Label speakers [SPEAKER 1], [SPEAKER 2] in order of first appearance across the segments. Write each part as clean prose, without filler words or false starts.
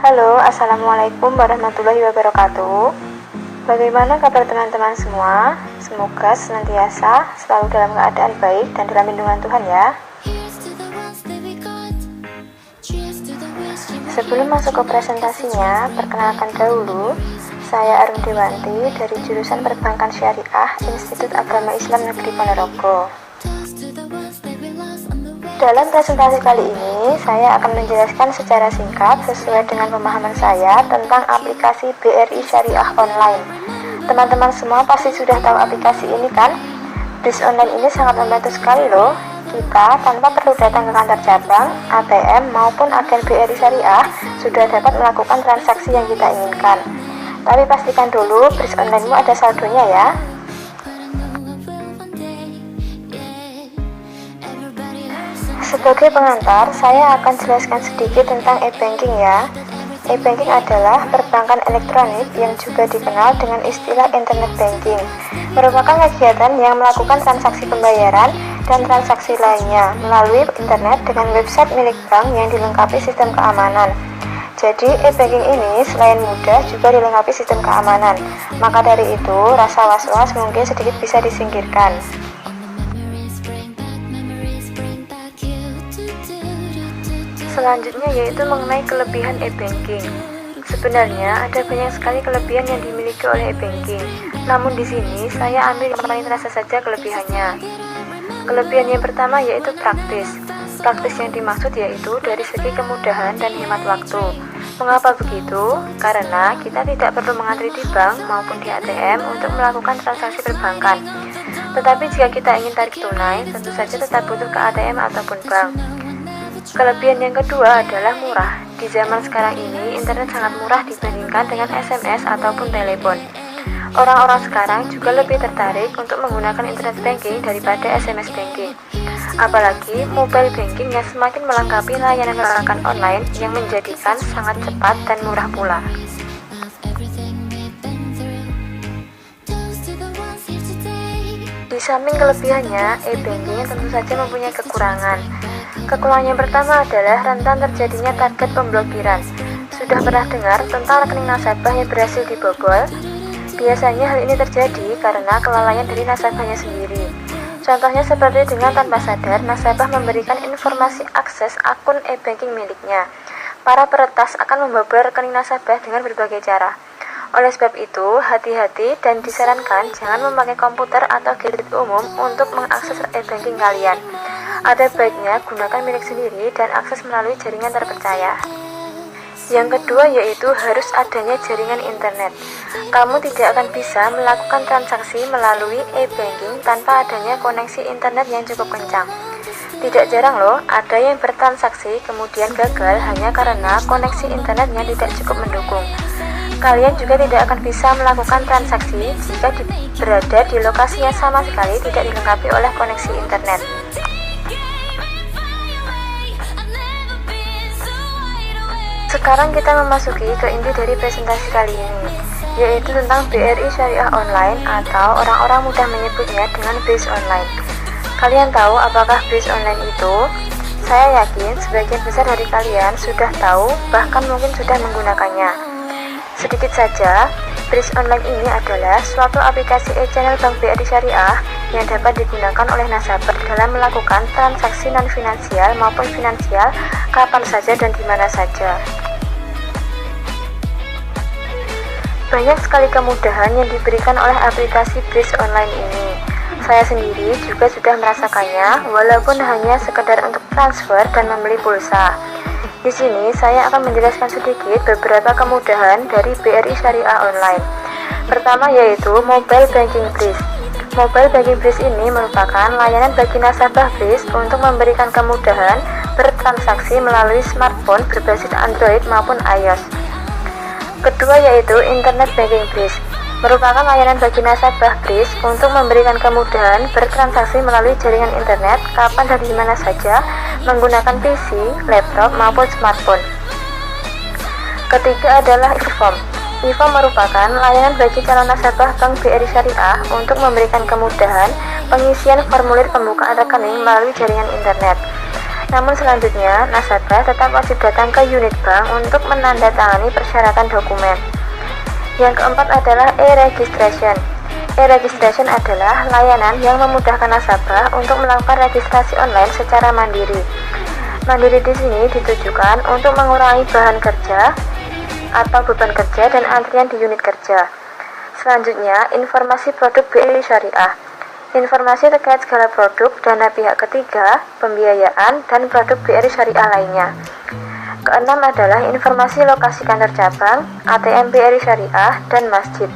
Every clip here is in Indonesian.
[SPEAKER 1] Halo, Assalamualaikum warahmatullahi wabarakatuh. Bagaimana kabar teman-teman semua? Semoga senantiasa selalu dalam keadaan baik dan dalam lindungan Tuhan ya. Sebelum masuk ke presentasinya, perkenalkan dahulu, saya Arum Dewanti dari jurusan Perbankan Syariah Institut Agama Islam Negeri Ponorogo. Dalam presentasi kali ini, saya akan menjelaskan secara singkat sesuai dengan pemahaman saya tentang aplikasi BRI Syariah Online. Teman-teman semua pasti sudah tahu aplikasi ini kan? BRIS Online ini sangat membantu sekali loh. Kita tanpa perlu datang ke kantor cabang, ATM maupun agen BRI Syariah sudah dapat melakukan transaksi yang kita inginkan. Tapi pastikan dulu BRIS Online-mu ada saldonya ya. Sebagai pengantar, saya akan jelaskan sedikit tentang e-banking ya. E-banking adalah perbankan elektronik yang juga dikenal dengan istilah internet banking. Merupakan kegiatan yang melakukan transaksi pembayaran dan transaksi lainnya melalui internet dengan website milik bank yang dilengkapi sistem keamanan. Jadi e-banking ini selain mudah juga dilengkapi sistem keamanan. Maka dari itu, rasa was-was mungkin sedikit bisa disingkirkan. Selanjutnya yaitu mengenai kelebihan e-banking. Sebenarnya ada banyak sekali kelebihan yang dimiliki oleh e-banking. Namun di sini saya ambil yang paling terasa saja kelebihannya. Kelebihan yang pertama yaitu praktis. Praktis yang dimaksud yaitu dari segi kemudahan dan hemat waktu. Mengapa begitu? Karena kita tidak perlu mengantri di bank maupun di ATM untuk melakukan transaksi perbankan. Tetapi jika kita ingin tarik tunai, tentu saja tetap butuh ke ATM ataupun bank. Kelebihan yang kedua adalah murah. Di zaman sekarang ini, internet sangat murah dibandingkan dengan SMS ataupun telepon. Orang-orang sekarang juga lebih tertarik untuk menggunakan internet banking daripada SMS banking. Apalagi mobile banking yang semakin melengkapi layanan perbankan online yang menjadikan sangat cepat dan murah pula. Di samping kelebihannya, e-banking tentu saja mempunyai kekurangan. Kekurangan yang pertama adalah rentan terjadinya target pemblokiran. Sudah pernah dengar tentang rekening nasabah yang berhasil dibobol? Biasanya hal ini terjadi karena kelalaian dari nasabahnya sendiri. Contohnya seperti dengan tanpa sadar nasabah memberikan informasi akses akun e-banking miliknya. Para peretas akan membobol rekening nasabah dengan berbagai cara. Oleh sebab itu, hati-hati dan disarankan jangan memakai komputer atau gadget umum untuk mengakses e-banking kalian. Ada baiknya gunakan milik sendiri dan akses melalui jaringan terpercaya. Yang kedua yaitu harus adanya jaringan internet. Kamu tidak akan bisa melakukan transaksi melalui e-banking tanpa adanya koneksi internet yang cukup kencang. Tidak jarang loh, ada yang bertransaksi kemudian gagal hanya karena koneksi internetnya tidak cukup mendukung. Kalian juga tidak akan bisa melakukan transaksi jika berada di lokasi yang sama sekali tidak dilengkapi oleh koneksi internet. Sekarang kita memasuki ke inti dari presentasi kali ini, yaitu tentang BRI Syariah Online atau orang-orang mudah menyebutnya dengan BRIS Online. Kalian tahu apakah BRIS Online itu? Saya yakin sebagian besar dari kalian sudah tahu, bahkan mungkin sudah menggunakannya. Sedikit saja, BRIS Online ini adalah suatu aplikasi e-channel Bank BRI Syariah yang dapat digunakan oleh nasabah dalam melakukan transaksi non-finansial maupun finansial kapan saja dan di mana saja. Banyak sekali kemudahan yang diberikan oleh aplikasi BRIS Online ini. Saya sendiri juga sudah merasakannya, walaupun hanya sekedar untuk transfer dan membeli pulsa. Di sini saya akan menjelaskan sedikit beberapa kemudahan dari BRI Syariah Online. Pertama yaitu Mobile Banking BRIS. Mobile Banking BRIS ini merupakan layanan bagi nasabah BRIS untuk memberikan kemudahan bertransaksi melalui smartphone berbasis Android maupun iOS. Kedua yaitu Internet Banking BRIS. Merupakan layanan bagi nasabah BRIS untuk memberikan kemudahan bertransaksi melalui jaringan internet kapan dan di mana saja menggunakan PC, laptop maupun smartphone. Ketiga adalah e-form. E-form merupakan layanan bagi calon nasabah Bank BRI Syariah untuk memberikan kemudahan pengisian formulir pembukaan rekening melalui jaringan internet. Namun selanjutnya, nasabah tetap wajib datang ke unit bank untuk menandatangani persyaratan dokumen. Yang keempat adalah e-registration. E-registration adalah layanan yang memudahkan nasabah untuk melakukan registrasi online secara mandiri. Mandiri di sini ditujukan untuk mengurangi bahan kerja atau beban kerja dan antrian di unit kerja. Selanjutnya, informasi produk BRI Syariah. Informasi terkait segala produk, dana pihak ketiga, pembiayaan, dan produk BRI Syariah lainnya. Keenam adalah informasi lokasi kantor cabang, ATM BRI Syariah, dan masjid.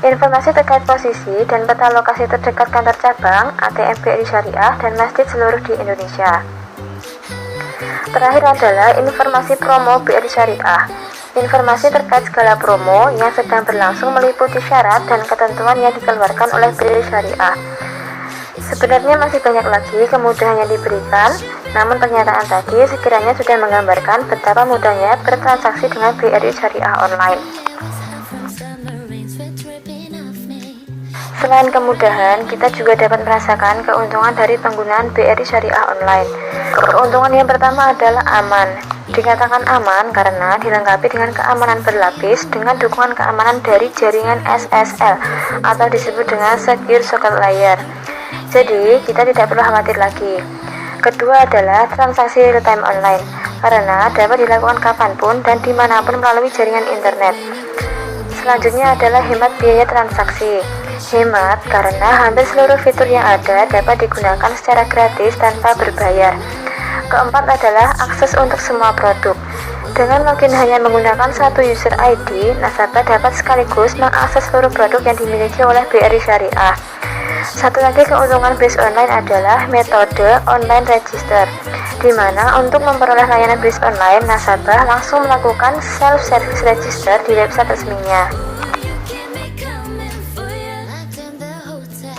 [SPEAKER 1] Informasi terkait posisi dan peta lokasi terdekat kantor cabang, ATM BRI Syariah, dan masjid seluruh di Indonesia. Terakhir adalah informasi promo BRI Syariah. Informasi terkait segala promo yang sedang berlangsung meliputi syarat dan ketentuan yang dikeluarkan oleh BRI Syariah. Sebenarnya masih banyak lagi kemudahan yang diberikan, namun pernyataan tadi sekiranya sudah menggambarkan betapa mudahnya bertransaksi dengan BRI Syariah online. Selain kemudahan, kita juga dapat merasakan keuntungan dari penggunaan BRI Syariah online. Keuntungan yang pertama adalah aman. Dikatakan aman karena dilengkapi dengan keamanan berlapis dengan dukungan keamanan dari jaringan SSL atau disebut dengan Secure Socket Layer. Jadi, kita tidak perlu khawatir lagi. Kedua adalah transaksi real-time online, karena dapat dilakukan kapanpun dan dimanapun melalui jaringan internet. Selanjutnya adalah hemat biaya transaksi. Hemat karena hampir seluruh fitur yang ada dapat digunakan secara gratis tanpa berbayar. Keempat adalah akses untuk semua produk. Dengan login hanya menggunakan satu user ID, nasabah dapat sekaligus mengakses seluruh produk yang dimiliki oleh BRI Syariah. Satu lagi keuntungan BRI online adalah metode online register, di mana untuk memperoleh layanan BRI online, nasabah langsung melakukan self-service register di website resminya.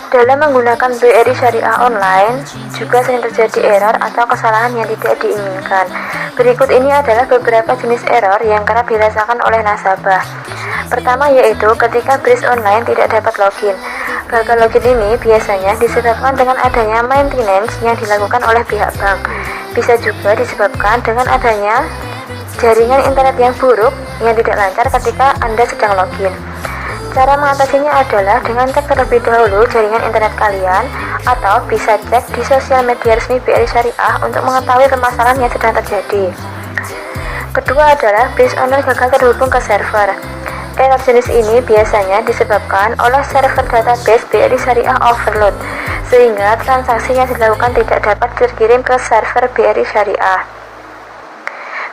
[SPEAKER 1] Dalam menggunakan BRI Syariah online, juga sering terjadi error atau kesalahan yang tidak diinginkan. Berikut ini adalah beberapa jenis error yang kerap dirasakan oleh nasabah. Pertama yaitu ketika BRI online tidak dapat login. Gagal login ini biasanya disebabkan dengan adanya maintenance yang dilakukan oleh pihak bank. Bisa juga disebabkan dengan adanya jaringan internet yang buruk yang tidak lancar ketika Anda sedang login. Cara mengatasinya adalah dengan cek terlebih dahulu jaringan internet kalian, atau bisa cek di sosial media resmi BRI Syariah untuk mengetahui permasalahan yang sedang terjadi. Kedua adalah BRI online gagal terhubung ke server. Error jenis ini biasanya disebabkan oleh server database BRI Syariah overload, sehingga transaksi yang dilakukan tidak dapat terkirim ke server BRI Syariah.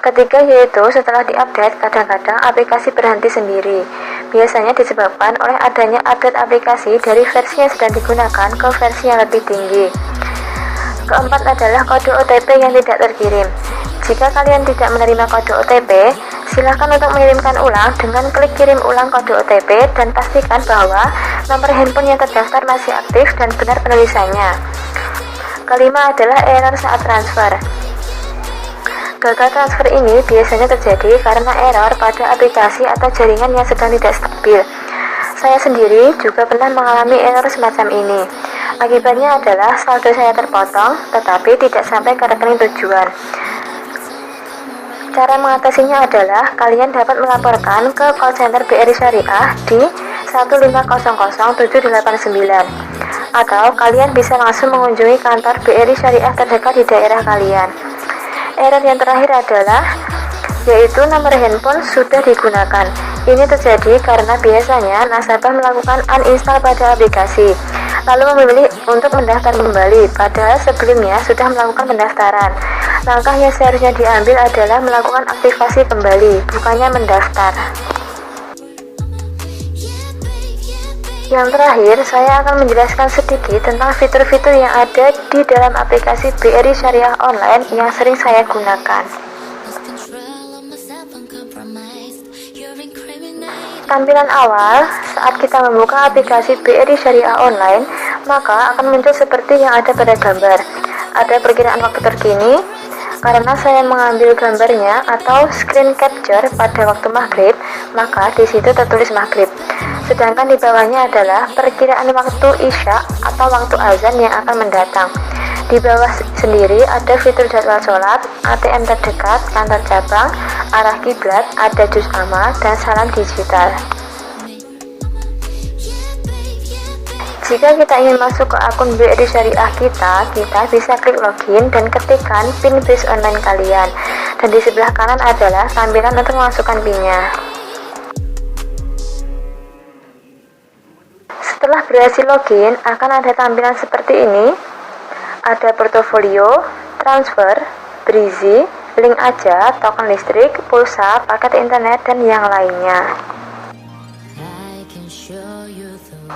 [SPEAKER 1] Ketiga yaitu setelah diupdate, kadang-kadang aplikasi berhenti sendiri. Biasanya disebabkan oleh adanya update aplikasi dari versi yang sedang digunakan ke versi yang lebih tinggi. Keempat adalah kode OTP yang tidak terkirim. Jika kalian tidak menerima kode OTP, silakan untuk mengirimkan ulang dengan klik kirim ulang kode OTP dan pastikan bahwa nomor handphone yang terdaftar masih aktif dan benar penulisannya. Kelima adalah error saat transfer. Gagal transfer ini biasanya terjadi karena error pada aplikasi atau jaringan yang sedang tidak stabil. Saya sendiri juga pernah mengalami error semacam ini. Akibatnya adalah saldo saya terpotong, tetapi tidak sampai ke rekening tujuan. Cara mengatasinya adalah kalian dapat melaporkan ke call center BRI Syariah di 1500789, atau kalian bisa langsung mengunjungi kantor BRI Syariah terdekat di daerah kalian. Error yang terakhir adalah yaitu nomor handphone sudah digunakan. Ini terjadi karena biasanya nasabah melakukan uninstall pada aplikasi, lalu memilih untuk mendaftar kembali, padahal sebelumnya sudah melakukan pendaftaran. Langkah yang seharusnya diambil adalah melakukan aktivasi kembali, bukannya mendaftar. Yang terakhir, saya akan menjelaskan sedikit tentang fitur-fitur yang ada di dalam aplikasi BRI Syariah Online yang sering saya gunakan. Tampilan awal saat kita membuka aplikasi BRI Syariah Online, maka akan muncul seperti yang ada pada gambar. Ada perkiraan waktu terkini, karena saya mengambil gambarnya atau screen capture pada waktu maghrib, maka di situ tertulis maghrib. Sedangkan di bawahnya adalah perkiraan waktu isya atau waktu azan yang akan mendatang. Di bawah sendiri ada fitur jadwal sholat, ATM terdekat, kantor cabang, arah kiblat, ada juz amal, dan salam digital. Jika kita ingin masuk ke akun BRI Syariah kita bisa klik login dan ketikkan PIN BRIS online kalian. Dan di sebelah kanan adalah tampilan untuk memasukkan PIN-nya. Setelah berhasil login, akan ada tampilan seperti ini. Ada portofolio, transfer, Brizi, link aja, token listrik, pulsa, paket internet, dan yang lainnya.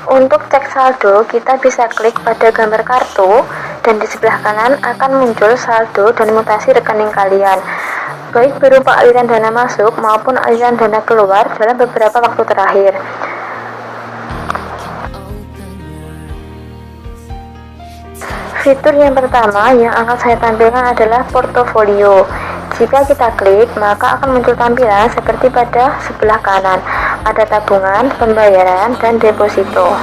[SPEAKER 1] Untuk cek saldo, kita bisa klik pada gambar kartu dan di sebelah kanan akan muncul saldo dan mutasi rekening kalian, baik berupa aliran dana masuk maupun aliran dana keluar dalam beberapa waktu terakhir. Fitur yang pertama yang akan saya tampilkan adalah portofolio. Jika kita klik, maka akan muncul tampilan seperti pada sebelah kanan. Ada tabungan, pembayaran, dan deposito.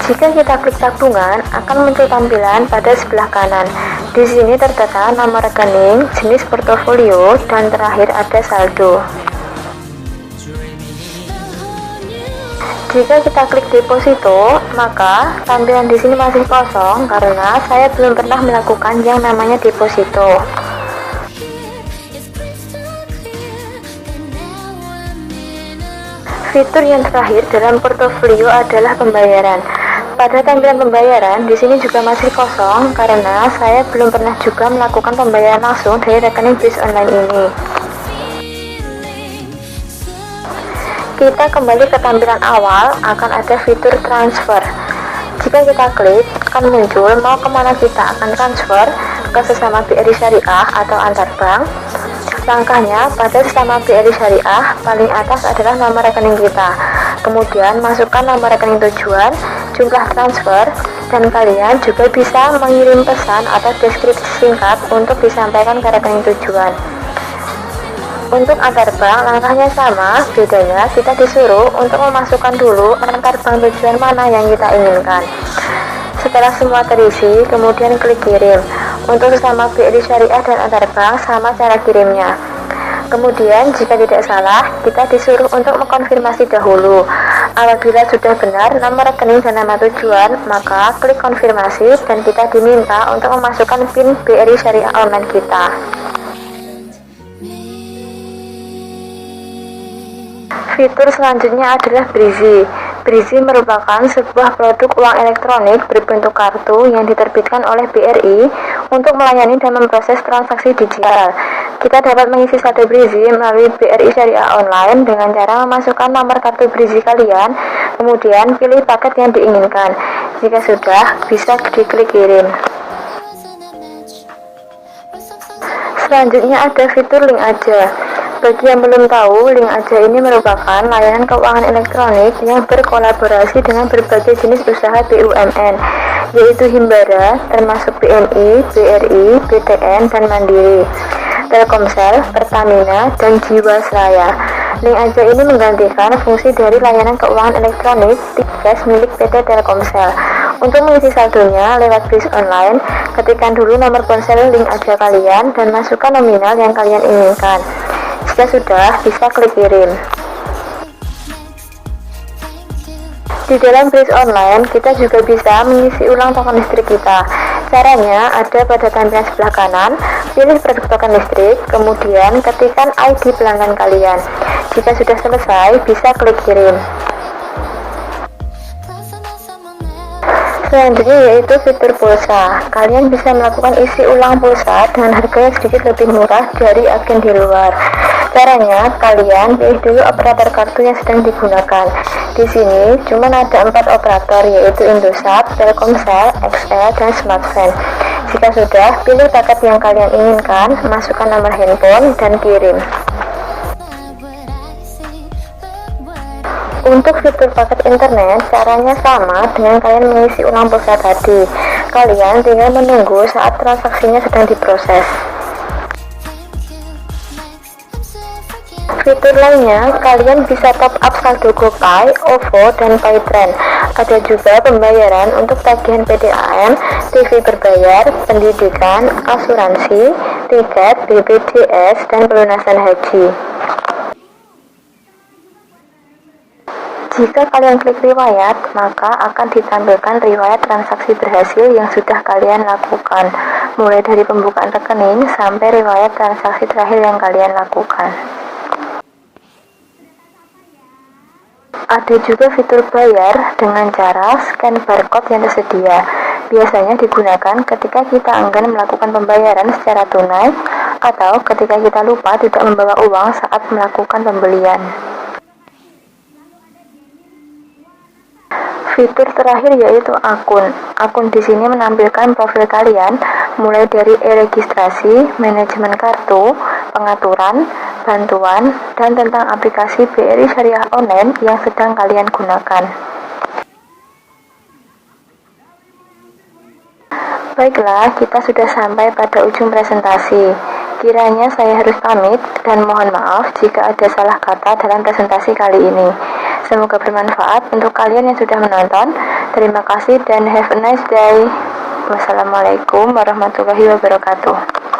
[SPEAKER 1] Jika kita klik tabungan, akan muncul tampilan pada sebelah kanan. Di sini tertera nama rekening, jenis portofolio, dan terakhir ada saldo. Jika kita klik deposito, maka tampilan di sini masih kosong karena saya belum pernah melakukan yang namanya deposito. Fitur yang terakhir dalam portofolio adalah pembayaran. Pada tampilan pembayaran, di sini juga masih kosong karena saya belum pernah juga melakukan pembayaran langsung dari rekening BRIS online ini. Kita kembali ke tampilan awal, akan ada fitur transfer. Jika kita klik, akan muncul mau kemana kita akan transfer, ke sesama BRI Syariah atau antar bank. Langkahnya, pada sesama BRI Syariah, paling atas adalah nomor rekening kita. Kemudian masukkan nomor rekening tujuan, jumlah transfer, dan kalian juga bisa mengirim pesan atau deskripsi singkat untuk disampaikan ke rekening tujuan. Untuk antar bank, langkahnya sama, bedanya kita disuruh untuk memasukkan dulu antar bank tujuan mana yang kita inginkan. Setelah semua terisi, kemudian klik kirim. Untuk sesama BRI Syariah dan antar bank, sama cara kirimnya. Kemudian, jika tidak salah, kita disuruh untuk mengkonfirmasi dahulu. Apabila sudah benar nomor rekening dan nama tujuan, maka klik konfirmasi dan kita diminta untuk memasukkan PIN BRI Syariah online kita. Fitur selanjutnya adalah Brizi. Brizi merupakan sebuah produk uang elektronik berbentuk kartu yang diterbitkan oleh BRI untuk melayani dan memproses transaksi digital. Kita dapat mengisi satu Brizi melalui BRI Syariah Online dengan cara memasukkan nomor kartu Brizi kalian, kemudian pilih paket yang diinginkan. Jika sudah, bisa diklik kirim. Selanjutnya ada fitur link aja. Bagi yang belum tahu, link aja ini merupakan layanan keuangan elektronik yang berkolaborasi dengan berbagai jenis usaha BUMN, yaitu Himbara, termasuk BNI, BRI, BTN, dan Mandiri, Telkomsel, Pertamina, dan Jiwasraya. Link aja ini menggantikan fungsi dari layanan keuangan elektronik Tigas milik PT Telkomsel. Untuk mengisi saldonya lewat BRIS online, ketikkan dulu nomor ponsel link aja kalian dan masukkan nominal yang kalian inginkan. Jika sudah, bisa klik kirim. Di dalam BRIS online, kita juga bisa mengisi ulang token listrik kita. Caranya ada pada tampilan sebelah kanan, pilih produk token listrik, kemudian ketikkan ID pelanggan kalian. Jika sudah selesai, bisa klik kirim. Selanjutnya yaitu fitur pulsa. Kalian bisa melakukan isi ulang pulsa dengan harga yang sedikit lebih murah dari agen di luar. Caranya, kalian pilih dulu operator kartu yang sedang digunakan. Di sini cuma ada 4 operator, yaitu Indosat, Telkomsel, XL, dan Smartfren. Jika sudah, pilih paket yang kalian inginkan, masukkan nomor handphone, dan kirim. Untuk fitur paket internet, caranya sama dengan kalian mengisi ulang pulsa tadi. Kalian tinggal menunggu saat transaksinya sedang diproses. Fitur lainnya, kalian bisa top up saldo GoPay, OVO, dan PayTrend. Ada juga pembayaran untuk tagihan PDAM, TV berbayar, pendidikan, asuransi, tiket, BPJS, dan pelunasan haji. Jika kalian klik riwayat, maka akan ditampilkan riwayat transaksi berhasil yang sudah kalian lakukan, mulai dari pembukaan rekening sampai riwayat transaksi terakhir yang kalian lakukan. Ada juga fitur bayar dengan cara scan barcode yang tersedia. Biasanya digunakan ketika kita enggan melakukan pembayaran secara tunai atau ketika kita lupa tidak membawa uang saat melakukan pembelian. Fitur terakhir yaitu akun. Akun di sini menampilkan profil kalian, mulai dari e-registrasi, manajemen kartu, pengaturan, bantuan, dan tentang aplikasi BRI Syariah Online yang sedang kalian gunakan. Baiklah, kita sudah sampai pada ujung presentasi. Kiranya saya harus pamit dan mohon maaf jika ada salah kata dalam presentasi kali ini. Semoga bermanfaat untuk kalian yang sudah menonton. Terima kasih dan have a nice day. Wassalamualaikum warahmatullahi wabarakatuh.